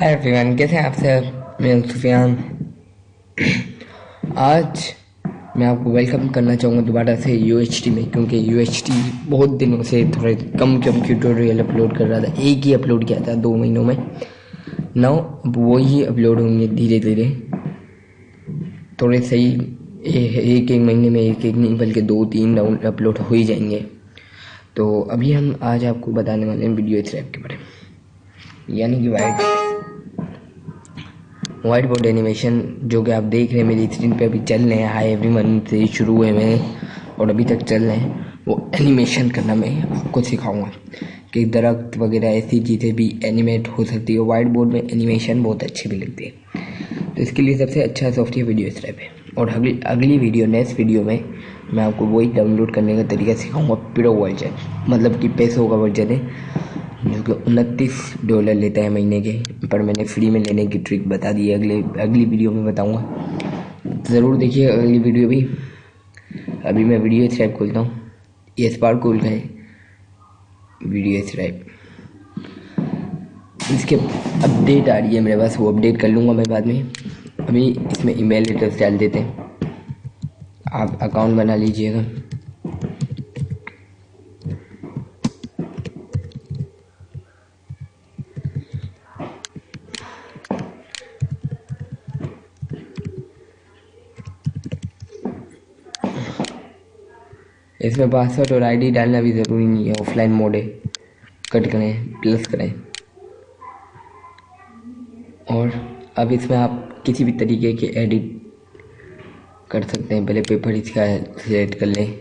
Hi everyone, कैसे हैं आप सब। मैं सुफियान। आज मैं आपको वेलकम करना चाहूँगा दोबारा से UHT में, क्योंकि UHT बहुत दिनों से थोड़े कम ट्यूटोरियल अपलोड कर रहा था। एक ही अपलोड किया था 2 महीनों में। नाउ वो ही अपलोड होंगे धीरे धीरे, थोड़े सही। एक महीने में एक नहीं बल्कि 2-3 राउंड अपलोड हो ही जाएंगे। तो अभी हम आज आपको बताने वाले हैं वीडियो थ्रेप के बारे में, यानी कि वाइट बोर्ड एनिमेशन, जो कि आप देख रहे हैं मेरी स्क्रीन पे अभी चल रहे हैं। हाय एवरीवन से शुरू हुए मैं और अभी तक चल रहे हैं। वो एनिमेशन करना मैं आपको सिखाऊंगा कि दरख्त वगैरह ऐसी चीज़ें भी एनिमेट हो सकती है। वाइट बोर्ड में एनिमेशन बहुत अच्छी भी लगती है। तो इसके लिए सबसे अच्छा सॉफ्टवेयर वीडियो स्ट्रैप है। और अगली वीडियो, नेक्स्ट वीडियो में मैं आपको वही डाउनलोड करने का तरीका सिखाऊंगा। प्रो वर्जन, मतलब कि पैसों का वर्जन है, जो कि $29 लेता है महीने के, पर मैंने फ्री में लेने की ट्रिक बता दी है। अगली वीडियो में बताऊंगा, ज़रूर देखिए अगली वीडियो भी। अभी मैं वीडियो स्ट्रैप खोलता हूँ। ये स्पार्क खोल का है वीडियो स्ट्रैप। इसके अपडेट आ रही है मेरे पास, वो अपडेट कर लूँगा मैं बाद में। अभी इसमें ईमेल एड्रेस डाल देते हैं, आप अकाउंट बना लीजिएगा। इसमें पासवर्ड और आईडी डालना भी ज़रूरी नहीं है, ऑफलाइन मोड है। कट करें, प्लस करें, और अब इसमें आप किसी भी तरीके के एडिट कर सकते हैं। पहले पेपर इसका सिलेक्ट कर लें,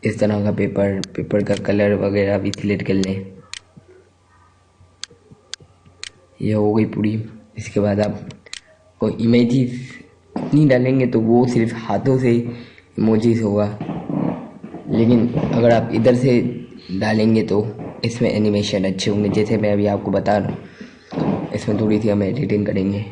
इस तरह का पेपर का कलर वगैरह भी सिलेक्ट कर लें। ये हो गई पूरी। इसके बाद आप कोई इमेजेस नहीं डालेंगे तो वो सिर्फ हाथों से इमोजीज होगा, लेकिन अगर आप इधर से डालेंगे तो इसमें एनिमेशन अच्छे होंगे। जैसे मैं अभी आपको बता रहा हूँ, इसमें थोड़ी सी हम एडिटिंग करेंगे।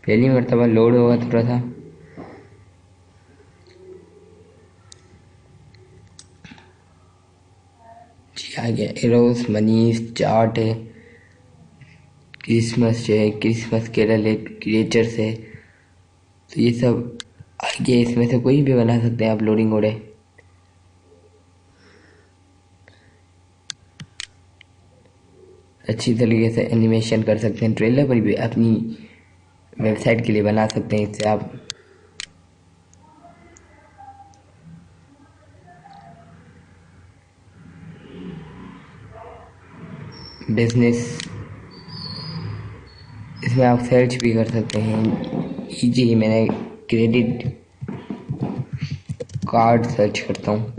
पहली मरतबा लोड होगा थोड़ा सा। जी आ गया। एरोस, मनीष, चार्ट है, क्रिसमस है, क्रिसमस केरल है, क्रिएचर्स है। तो ये सब आगे इसमें से कोई भी बना सकते हैं आप। लोडिंग हो रहे, अच्छी तरीके से एनिमेशन कर सकते हैं। ट्रेलर पर भी अपनी वेबसाइट के लिए बना सकते हैं इससे आप। बिजनेस, इसमें आप सर्च भी कर सकते हैं इजीली। मैंने क्रेडिट कार्ड सर्च करता हूँ,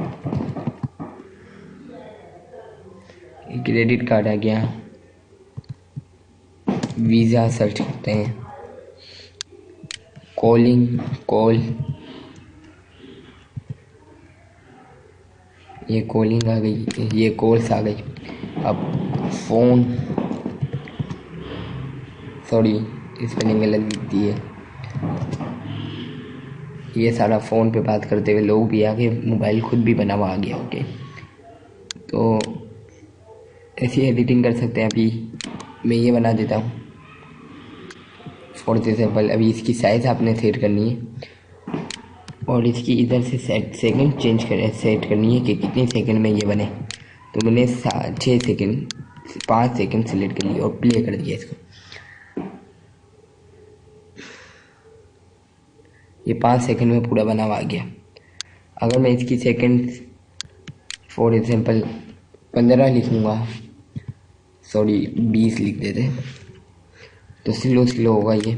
क्रेडिट कार्ड आ गया। वीज़ा सर्च करते हैं, कॉल, ये कॉलिंग आ गई, ये कॉल्स आ गई। अब फ़ोन, सॉरी स्पेलिंग गलत दिखती है। ये सारा फ़ोन पे बात करते हुए लोग भी आगे, मोबाइल खुद भी बना हुआ आ गया। ओके, तो ऐसी एडिटिंग कर सकते हैं। अभी मैं ये बना देता हूँ फॉर एग्जाम्पल। अभी इसकी साइज़ आपने सेट करनी है और इसकी इधर से सेकंड सेट करनी है कि कितने सेकंड में ये बने। तो मैंने 6 सेकंड, 5 सेकंड सिलेक्ट कर लिया और प्ले कर दिया इसको। ये 5 सेकंड में पूरा बना हुआ आ गया। अगर मैं इसकी सेकंड फॉर एग्जाम्पल 15 लिखूँगा, सॉरी 20 लिख देते, तो स्लो होगा ये।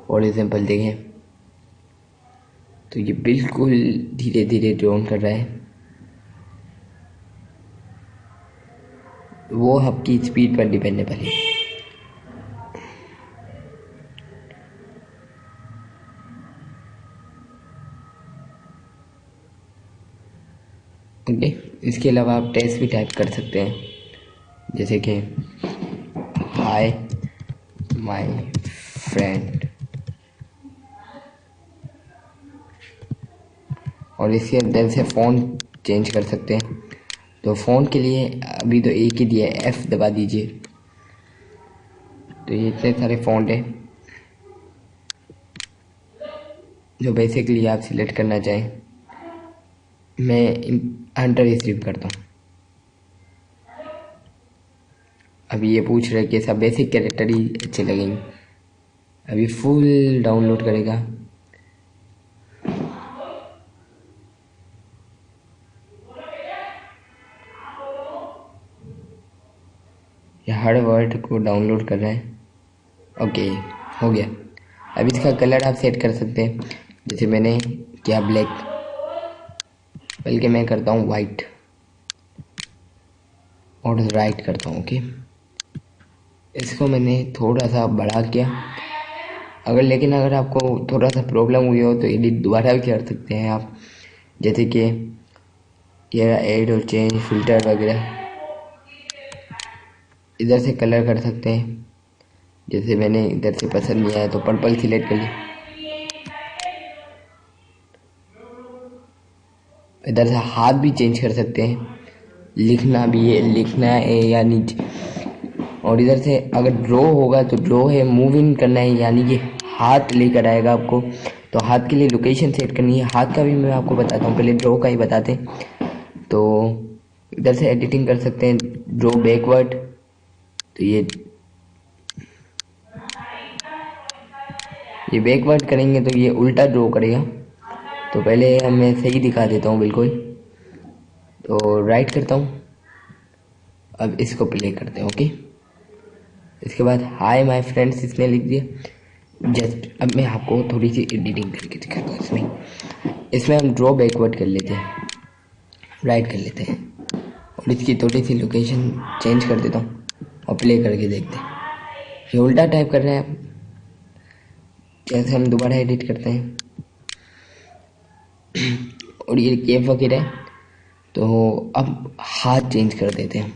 फॉर एग्जाम्पल देखें तो ये बिल्कुल धीरे धीरे ड्रोन कर रहा है। वो आपकी स्पीड पर डिपेंडेबल है। ओके, इसके अलावा आप टेक्स्ट भी टाइप कर सकते हैं, जैसे कि हाय माय फ्रेंड, और इसके अंदर से फ़ॉन्ट चेंज कर सकते हैं। तो फ़ॉन्ट के लिए अभी तो एक ही दिया है, F दबा दीजिए। तो ये इतने सारे फ़ॉन्ट हैं जो बेसिकली आप सिलेक्ट करना चाहें। मैं हंटर रिसीव करता हूँ। अभी ये पूछ रहे कि सब बेसिक कैरेक्टर ही अच्छे लगेंगे। अभी फुल डाउनलोड करेगा। ये हर वर्ड को डाउनलोड कर रहा है। ओके, हो गया। अब इसका कलर आप सेट कर सकते हैं, जैसे मैंने किया ब्लैक, बल्कि मैं करता हूँ वाइट और राइट करता हूँ। ओके, इसको मैंने थोड़ा सा बड़ा किया। लेकिन अगर आपको थोड़ा सा प्रॉब्लम हुई हो तो एडिट दोबारा भी कर सकते हैं आप, जैसे कि ये ऐड और चेंज फिल्टर वगैरह। इधर से कलर कर सकते हैं, जैसे मैंने इधर से पसंद नहीं आया तो पर्पल सिलेक्ट कर लिया। इधर से हाथ भी चेंज कर सकते हैं, लिखना भी है, लिखना है या नीचे। और इधर से अगर ड्रॉ होगा तो ड्रॉ है, मूव इन करना है यानी कि हाथ लेकर आएगा आपको। तो हाथ के लिए लोकेशन सेट करनी है। हाथ का भी मैं आपको बताता हूँ, पहले ड्रॉ का ही बताते हैं। तो इधर से एडिटिंग कर सकते हैं, ड्रॉ बैकवर्ड। तो ये बैकवर्ड करेंगे तो ये उल्टा ड्रॉ करेगा। तो पहले मैं सही दिखा देता हूँ बिल्कुल। तो राइट करता हूँ। अब इसको प्ले करते हैं। ओके, इसके बाद हाय माय फ्रेंड्स इसने लिख दिया। जस्ट अब मैं आपको थोड़ी सी एडिटिंग करके दिखाता हूँ। इसमें हम ड्रॉ बैकवर्ड कर लेते हैं, राइट कर लेते हैं, और इसकी थोड़ी सी लोकेशन चेंज कर देता हूँ और प्ले करके देखते हैं। ये उल्टा टाइप कर रहे हैं, कैसे हम दोबारा एडिट करते हैं। और ये केफ वगैरह है। तो अब हाथ चेंज कर देते हैं।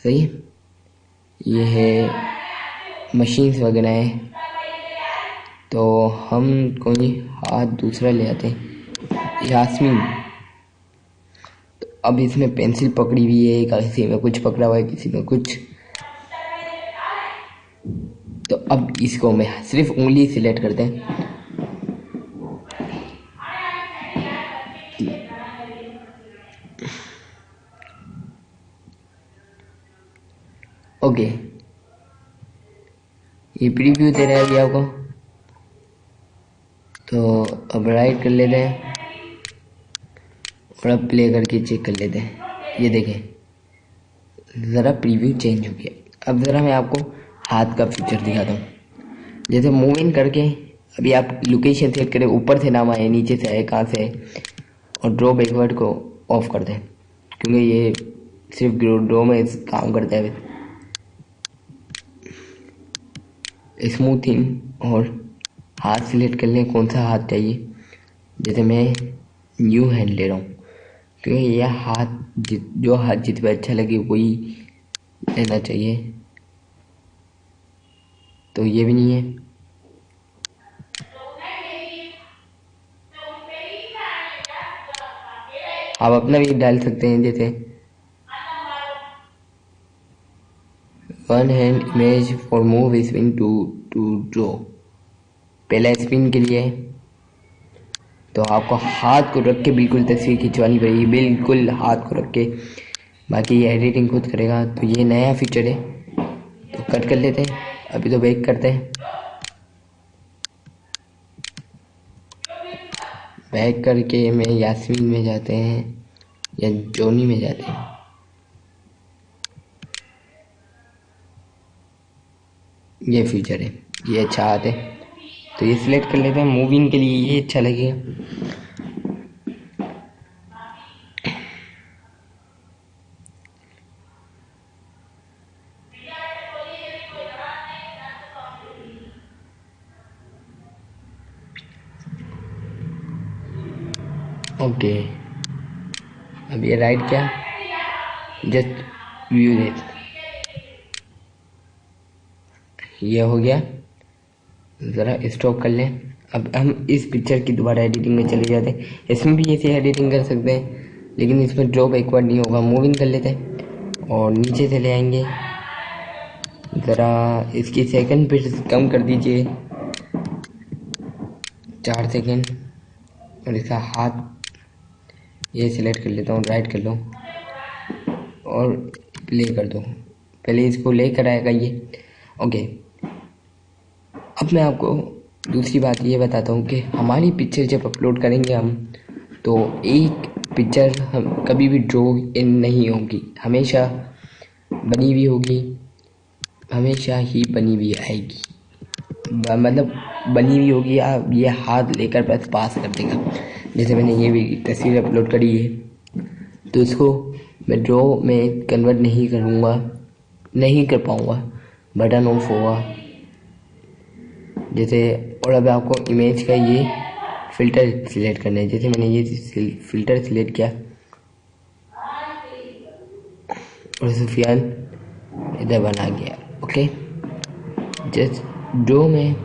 सही है, ये है मशीन्स वगैरह है। तो हम कोई हाथ दूसरा ले आते हैं, यास्मीन। तो अब इसमें पेंसिल पकड़ी हुई है, किसी में कुछ पकड़ा हुआ है, किसी में कुछ। तो अब इसको मैं सिर्फ उंगली सिलेक्ट करते हैं। ओके, ये प्रीव्यू दे रहा है अभी आपको। तो अब राइट कर लेते हैं और अब प्ले करके चेक कर लेते हैं। ये देखें, ज़रा प्रीव्यू चेंज हो गया। अब ज़रा मैं आपको हाथ का फीचर दिखाता हूँ। जैसे मूव इन करके अभी आप लोकेशन सेट करें, ऊपर से नाम आए, नीचे से आए, कहाँ से आए, और ड्रॉ बैकवर्ड को ऑफ कर दें, क्योंकि ये सिर्फ ड्रॉ में काम करता है। स्मूथिंग और हाथ सिलेक्ट कर लें, कौन सा हाथ चाहिए। जैसे मैं न्यू हैंड ले रहा हूँ, क्योंकि यह हाथ जो हाथ जित पे अच्छा लगे वही लेना चाहिए। तो ये भी नहीं है। आप अपना भी डाल सकते हैं, जैसे one hand image for move spin to draw. पहला स्पिन के लिए तो आपको हाथ को रख के बिल्कुल तस्वीर खिंचवानी पड़ेगी, बिल्कुल हाथ को रख के। बाकी ये एडिटिंग खुद करेगा। तो ये नया फीचर है, तो कट कर लेते हैं। अभी तो बैक करते हैं। बैक करके मैं यास्मीन में जाते हैं या जोनी में जाते हैं। ये फीचर है, ये अच्छा आते हैं। तो ये सिलेक्ट कर लेते हैं। मूविंग के लिए ये अच्छा लगेगा। ओके, अब ये राइट क्या, जस्ट व्यू देख। ये हो गया, ज़रा स्टॉप कर लें। अब हम इस पिक्चर की दोबारा एडिटिंग में चले जाते हैं। इसमें भी ऐसे एडिटिंग कर सकते हैं, लेकिन इसमें ड्रॉप एक बार नहीं होगा। मूविंग कर लेते हैं और नीचे चले आएंगे। ज़रा इसकी सेकंड पे कम कर दीजिए, 4 सेकंड। और इसका हाथ ये सिलेक्ट कर लेता हूँ, राइट कर लो और प्ले कर दो। पहले इसको ले कर आएगा ये। ओके, अब मैं आपको दूसरी बात ये बताता हूँ कि हमारी पिक्चर जब अपलोड करेंगे हम, तो एक पिक्चर हम कभी भी ड्रॉ इन नहीं होगी, हमेशा बनी हुई होगी, हमेशा ही बनी हुई आएगी। मतलब बनी हुई होगी, आप ये हाथ लेकर बस पास कर देगा। जैसे मैंने ये भी तस्वीर अपलोड करी है, तो इसको मैं ड्रॉ में कन्वर्ट नहीं करूँगा, नहीं कर पाऊँगा, बटन ऑफ होगा जैसे। और अब आपको इमेज का ये फ़िल्टर सिलेक्ट करना है। जैसे मैंने ये फ़िल्टर सिलेक्ट किया और सुफियान इधर बना गया। ओके, जस्ट ड्रॉ में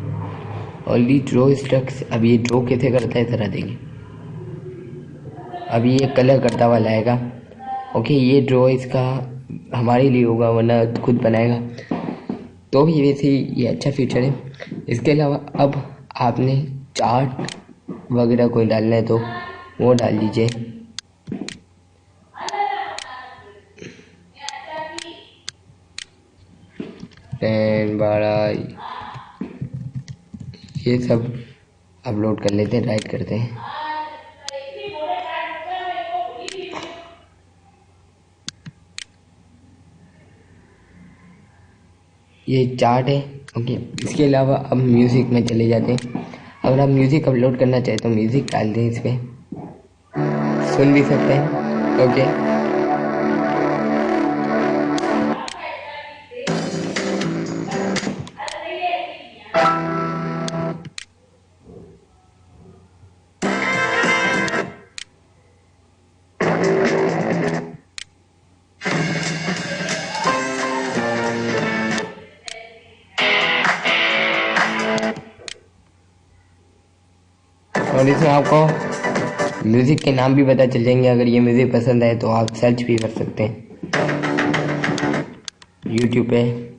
ऑलरेडी ड्रॉ स्ट्रक्स। अब ये ड्रॉ कैसे करता है ज़रा देखिए। अब ये कलर करता हुआ लाएगा। ओके, ये ड्रॉ इसका हमारे लिए होगा, वरना खुद बनाएगा। तो भी वैसे ही ये अच्छा फीचर है। इसके अलावा अब आपने चार्ट वगैरह कोई डालना है तो वो डाल दीजिए। टेन 12 ये सब अपलोड कर लेते हैं, राइट करते हैं। ये चार्ट है। ओके, इसके अलावा अब म्यूज़िक में चले जाते हैं। अगर आप म्यूज़िक अपलोड करना चाहें तो म्यूज़िक डाल दें, इस पर सुन भी सकते हैं। ओके, और इसमें आपको म्यूज़िक के नाम भी पता चल जाएंगे। अगर ये म्यूज़िक पसंद आए तो आप सर्च भी कर सकते हैं यूट्यूब पे।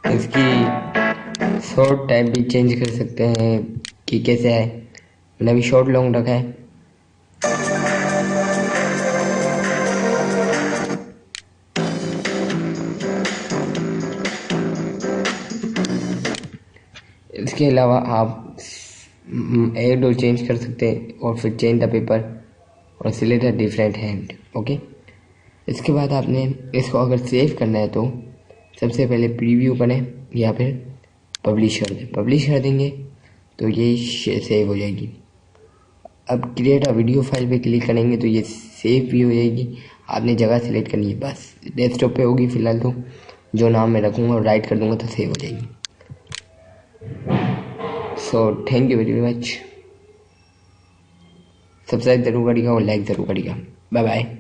इसकी शॉर्ट टाइप भी चेंज कर सकते हैं कि कैसे है। मैंने अभी शॉर्ट लॉन्ग रखा है। इसके अलावा आप एड और चेंज कर सकते हैं और फिर चेंज द पेपर और select a different hand. Okay, इसके बाद आपने इसको अगर सेव करना है तो सबसे पहले प्रीव्यू करें या फिर पब्लिश कर दें। पब्लिश कर देंगे तो ये सेव हो जाएगी। अब क्रिएट अ वीडियो फाइल पे क्लिक करेंगे तो ये सेव भी हो जाएगी। आपने जगह सेलेक्ट करनी है, बस डेस्कटॉप पे होगी फ़िलहाल तो, जो नाम मैं रखूँगा और राइट कर दूँगा तो सेव हो जाएगी। So thank you very much. Subscribe ज़रूर करिएगा और लाइक ज़रूर करिएगा। Bye bye.